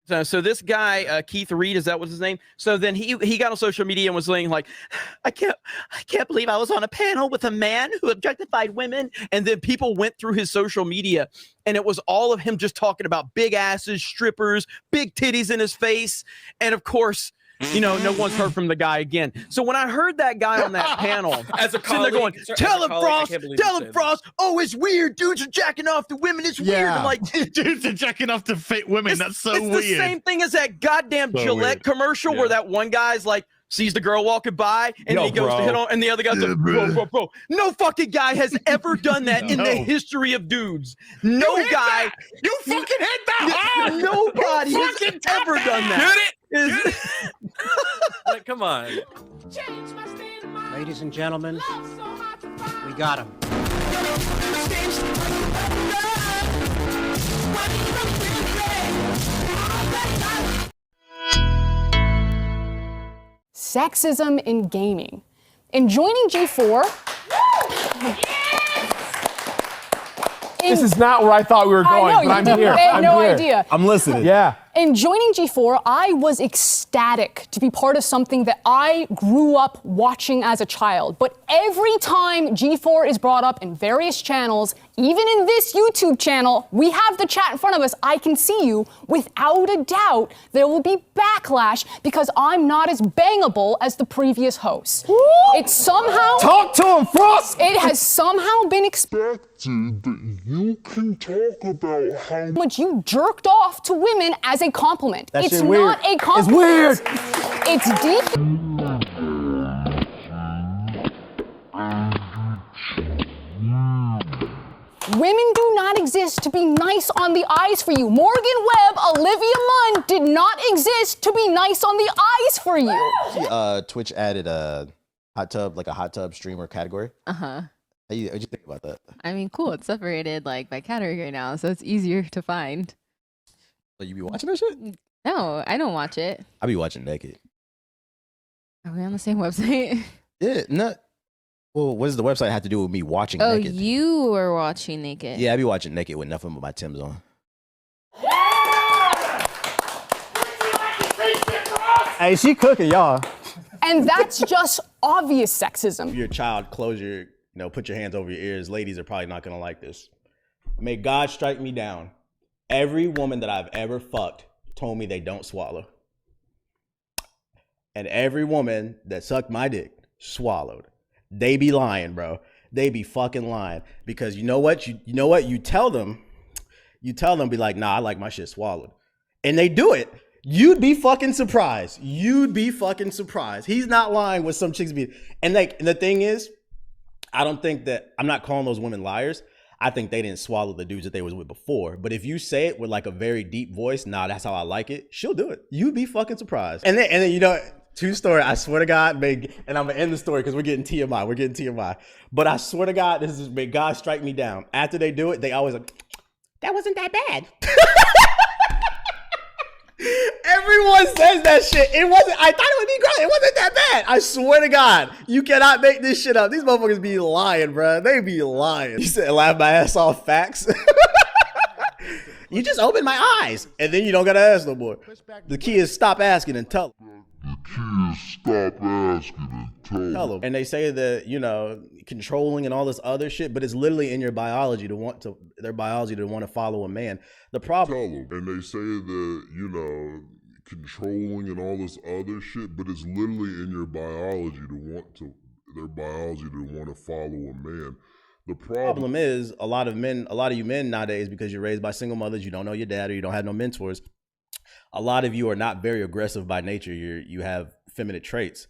So this guy, Keith Reed, is that was his name? So then he got on social media and was saying like, I can't believe I was on a panel with a man who objectified women. And then people went through his social media and it was all of him just talking about big asses, strippers, big titties in his face. And of course, you know, no one's heard from the guy again. So when I heard that guy on that panel, as a colleague, they're going, tell him, Frost, oh, it's weird. Dudes are jacking off to women. It's weird. I'm like, dudes are jacking off to fit women. That's so weird. It's the same thing as that goddamn Gillette commercial where that one guy's like, sees the girl walking by and he goes to hit on, and the other guy's like, bro. No fucking guy has ever done that in the history of dudes. No guy. You fucking hit that. Nobody has ever done that. Get it? Like, come on. Ladies and gentlemen, we got him. Sexism in gaming. In joining G4, this is not where I thought we were going, but I'm here. I had no idea. I'm listening. Yeah. In joining G4, I was ecstatic to be part of something that I grew up watching as a child. But every time G4 is brought up in various channels, even in this YouTube channel, we have the chat in front of us. I can see you. Without a doubt, there will be backlash because I'm not as bangable as the previous hosts. It's somehow... Talk to him, Frosk! It has somehow been expected that you can talk about how much you jerked off to women as a compliment. That it's shit not weird. a compliment. It's weird. It's deep. Women do not exist to be nice on the eyes for you. Morgan Webb, Olivia Munn did not exist to be nice on the eyes for you. Twitch added a hot tub streamer category. What'd you think about that? I mean, cool. It's separated like by category now, so it's easier to find. So you be watching that shit? No, I don't watch it. I be watching naked. Are we on the same website? Yeah, no. Well, what does the website have to do with me watching naked? Oh, you were watching naked. Yeah, I be watching naked with nothing but my Timbs on. Hey, she cooking, y'all. And that's just obvious sexism. If your child, put your hands over your ears. Ladies are probably not gonna like this. May God strike me down. Every woman that I've ever fucked told me they don't swallow. And every woman that sucked my dick swallowed. They be lying, bro. They be fucking lying. Because you know what? You tell them, be like, nah, I like my shit swallowed. And they do it. You'd be fucking surprised. He's not lying with some chicks be. And the thing is, I'm not calling those women liars. I think they didn't swallow the dudes that they was with before. But if you say it with like a very deep voice, nah, that's how I like it, she'll do it. You'd be fucking surprised. And then true story, I swear to God, and I'm gonna end the story because we're getting TMI. But I swear to God, this is may God strike me down. After they do it, they always like, that wasn't that bad. Everyone says that shit. I thought it would be great. It wasn't that bad. I swear to God, you cannot make this shit up. These motherfuckers be lying, bro. They be lying. You said laugh my ass off facts. You just opened my eyes, and then you don't gotta ask no more. The key is stop asking and tell them. Tell them. And they say that, controlling and all this other shit, but it's literally in your biology to want to follow a man. The problem. And they say that, controlling and all this other shit, but it's literally in your biology to want to follow a man. The problem is a lot of you men nowadays, because you're raised by single mothers, you don't know your dad or you don't have no mentors. A lot of you are not very aggressive by nature. You have feminine traits.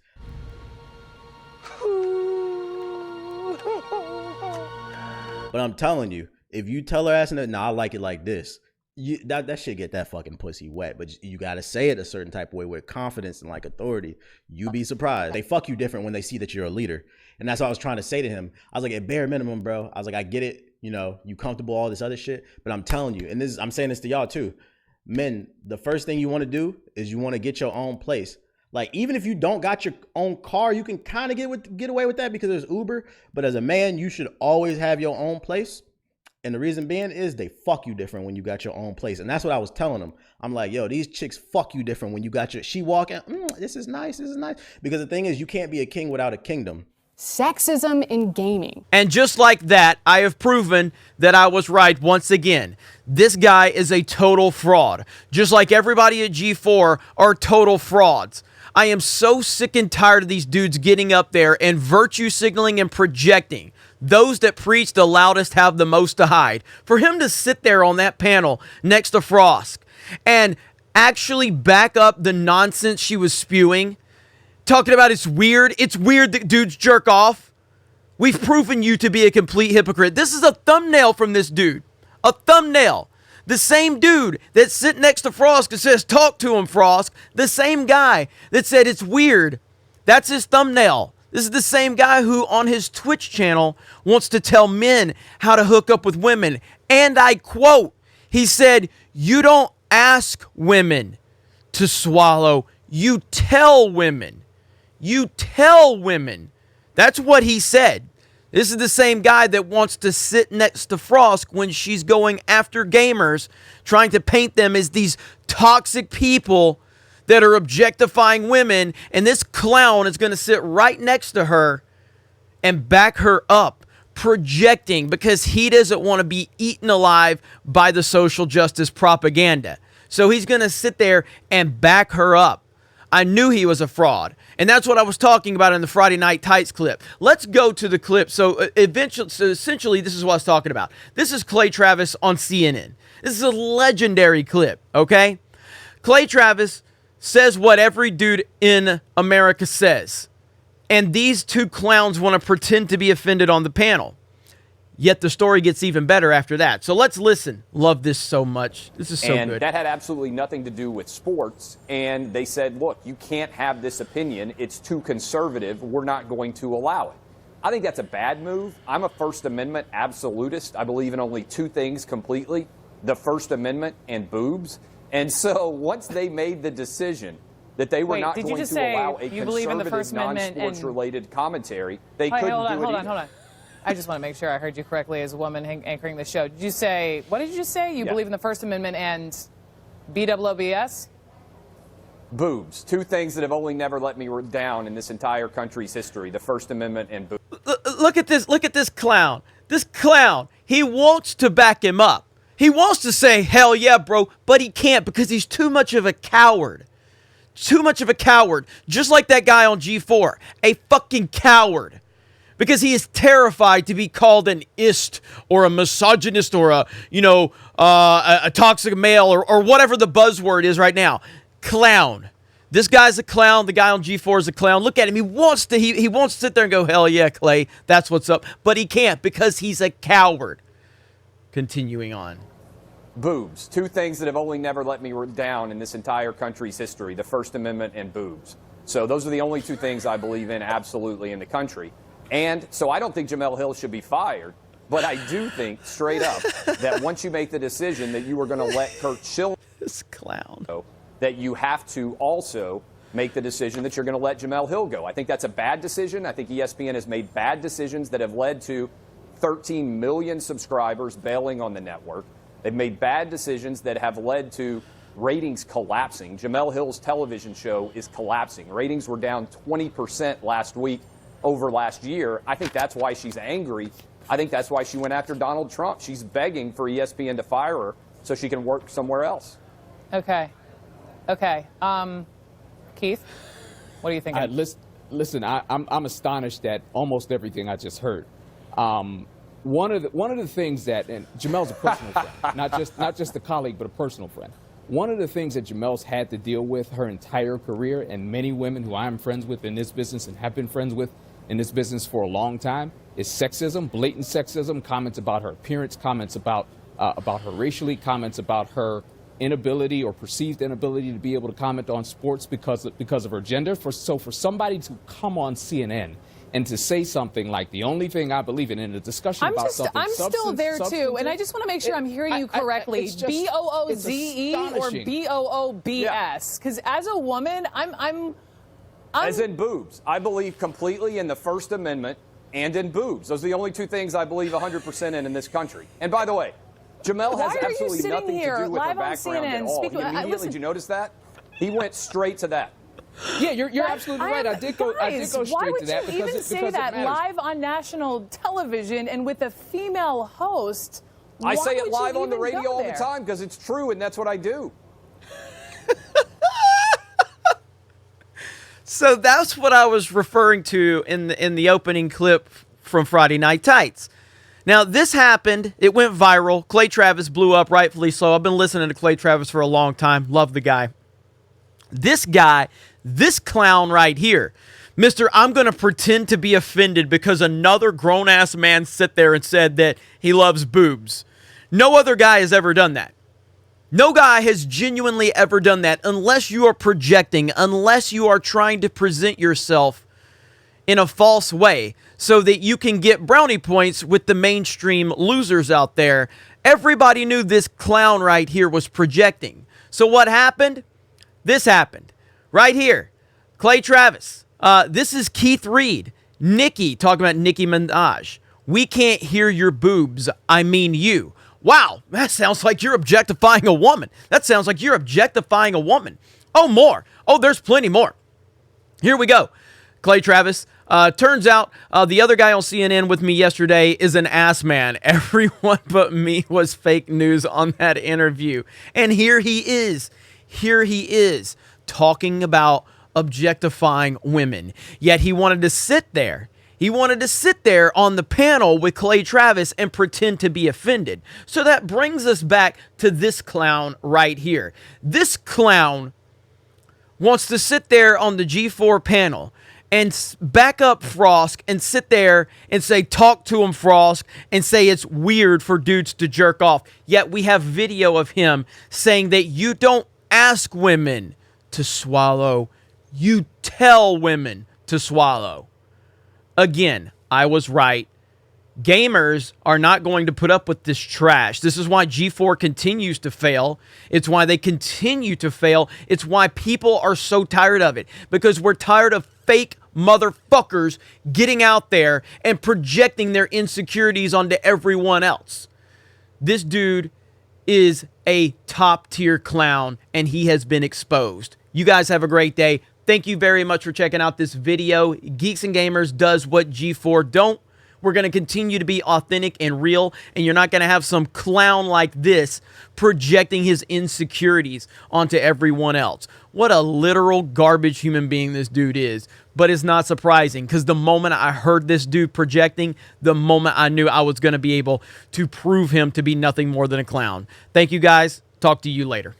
But I'm telling you, if you tell her ass, I like it like this, that shit get that fucking pussy wet. But you gotta say it a certain type of way with confidence and like authority. You'd be surprised. They fuck you different when they see that you're a leader. And that's what I was trying to say to him. I was like, at bare minimum, bro. I was like, I get it. You comfortable, all this other shit. But I'm telling you, and I'm saying this to y'all too. Men, the first thing you want to do is you want to get your own place. Like, even if you don't got your own car, you can kind of get away with that because there's Uber. But as a man, you should always have your own place. And the reason being is they fuck you different when you got your own place. And that's what I was telling them. I'm like, yo, these chicks fuck you different when you got your, she walking, this is nice, this is nice. Because the thing is, you can't be a king without a kingdom. Sexism in gaming. And just like that, I have proven that I was right once again. This guy is a total fraud. Just like everybody at G4 are total frauds. I am so sick and tired of these dudes getting up there and virtue signaling and projecting. Those that preach the loudest have the most to hide. For him to sit there on that panel next to Frosk and actually back up the nonsense she was spewing, talking about it's weird that dudes jerk off. We've proven you to be a complete hypocrite. This is a thumbnail from this dude. A thumbnail. The same dude that's sitting next to Frosk and says, talk to him, Frosk. The same guy that said it's weird. That's his thumbnail. This is the same guy who on his Twitch channel wants to tell men how to hook up with women. And I quote, he said, you don't ask women to swallow. You tell women. You tell women. That's what he said. This is the same guy that wants to sit next to Frosk when she's going after gamers, trying to paint them as these toxic people that are objectifying women, and this clown is going to sit right next to her and back her up, projecting because he doesn't want to be eaten alive by the social justice propaganda. So he's going to sit there and back her up. I knew he was a fraud. And that's what I was talking about in the Friday Night Tights clip. Let's go to the clip. So essentially, this is what I was talking about. This is Clay Travis on CNN. This is a legendary clip, okay? Clay Travis says what every dude in America says. And these two clowns want to pretend to be offended on the panel. Yet the story gets even better after that. So let's listen. Love this so much. This is so good. And that had absolutely nothing to do with sports. And they said, look, you can't have this opinion. It's too conservative. We're not going to allow it. I think that's a bad move. I'm a First Amendment absolutist. I believe in only two things completely, the First Amendment and boobs. And so once they made the decision that they were not going to allow a conservative, non-sports related commentary, they couldn't do it Hold on. I just want to make sure I heard you correctly as a woman anchoring the show. Did you say, what did you just say? You believe in the First Amendment and BWOBS? Boobs. Two things that have only never let me down in this entire country's history, the First Amendment and boobs. Look at this clown. This clown, he wants to back him up. He wants to say, hell yeah, bro, but he can't because he's too much of a coward. Too much of a coward. Just like that guy on G4. A fucking coward. Because he is terrified to be called an ist or a misogynist or a toxic male or whatever the buzzword is right now. Clown. This guy's a clown. The guy on G4 is a clown. Look at him. He wants to sit there and go, hell yeah, Clay. That's what's up. But he can't because he's a coward. Continuing on. Boobs. Two things that have only never let me down in this entire country's history, the First Amendment and boobs. So those are the only two things I believe in absolutely in the country. And so I don't think Jemele Hill should be fired, but I do think, straight up, that once you make the decision that you are going to let Kurt Schilling this clown go, that you have to also make the decision that you're going to let Jemele Hill go. I think that's a bad decision. I think ESPN has made bad decisions that have led to 13 million subscribers bailing on the network. They've made bad decisions that have led to ratings collapsing. Jemele Hill's television show is collapsing. Ratings were down 20% last week over last year. I think that's why she's angry. I think that's why she went after Donald Trump. She's begging for ESPN to fire her so she can work somewhere else. Okay. Keith, what are you thinking? Listen, I'm astonished at almost everything I just heard. One of the things that, and Jamel's a personal friend, not just a colleague, but a personal friend. One of the things that Jamel's had to deal with her entire career, and many women who I'm friends with in this business and have been friends with in this business for a long time, is sexism, blatant sexism, comments about her appearance, comments about her racially, comments about her inability or perceived inability to be able to comment on sports because of her gender. So for somebody to come on CNN and to say something like the only thing I believe in a discussion about something. I'm still there too, and I just want to make sure I'm hearing you correctly. BOOZE or BOOBS? Because as a woman, I'm as in boobs. I believe completely in the First Amendment and in boobs. Those are the only two things I believe 100% in this country. And by the way, Jamel has absolutely nothing to do with her background at all. He immediately, did you notice that? He went straight to that. Yeah, you're absolutely right. I did go straight to that because even say that live on national television and with a female host? I say it live on the radio all the time because it's true, and that's what I do. So that's what I was referring to in the opening clip from Friday Night Tights. Now, this happened. It went viral. Clay Travis blew up, rightfully so. I've been listening to Clay Travis for a long time. Love the guy. This guy, this clown right here, Mr. I'm going to pretend to be offended because another grown-ass man sat there and said that he loves boobs. No other guy has ever done that. No guy has genuinely ever done that unless you are projecting, unless you are trying to present yourself in a false way so that you can get brownie points with the mainstream losers out there. Everybody knew this clown right here was projecting. So what happened? This happened right here. Clay Travis. This is Keith Reed. Nicki, talking about Nicki Minaj. We can't hear your boobs. I mean you. Wow, that sounds like you're objectifying a woman. That sounds like you're objectifying a woman. Oh, more. Oh, there's plenty more. Here we go. Clay Travis. Turns out the other guy on CNN with me yesterday is an ass man. Everyone but me was fake news on that interview. And here he is. Here he is talking about objectifying women. Yet he wanted to sit there. He wanted to sit there on the panel with Clay Travis and pretend to be offended. So that brings us back to this clown right here. This clown wants to sit there on the G4 panel and back up Frosk and sit there and say, talk to him, Frosk, and say it's weird for dudes to jerk off. Yet we have video of him saying that you don't ask women to swallow, you tell women to swallow. Again, I was right. Gamers are not going to put up with this trash. This is why G4 continues to fail. It's why they continue to fail. It's why people are so tired of it. Because we're tired of fake motherfuckers getting out there and projecting their insecurities onto everyone else. This dude is a top-tier clown, and he has been exposed. You guys have a great day. Thank you very much for checking out this video. Geeks and Gamers does what G4 don't. We're going to continue to be authentic and real, and you're not going to have some clown like this projecting his insecurities onto everyone else. What a literal garbage human being this dude is. But it's not surprising, because the moment I heard this dude projecting, the moment I knew I was going to be able to prove him to be nothing more than a clown. Thank you, guys. Talk to you later.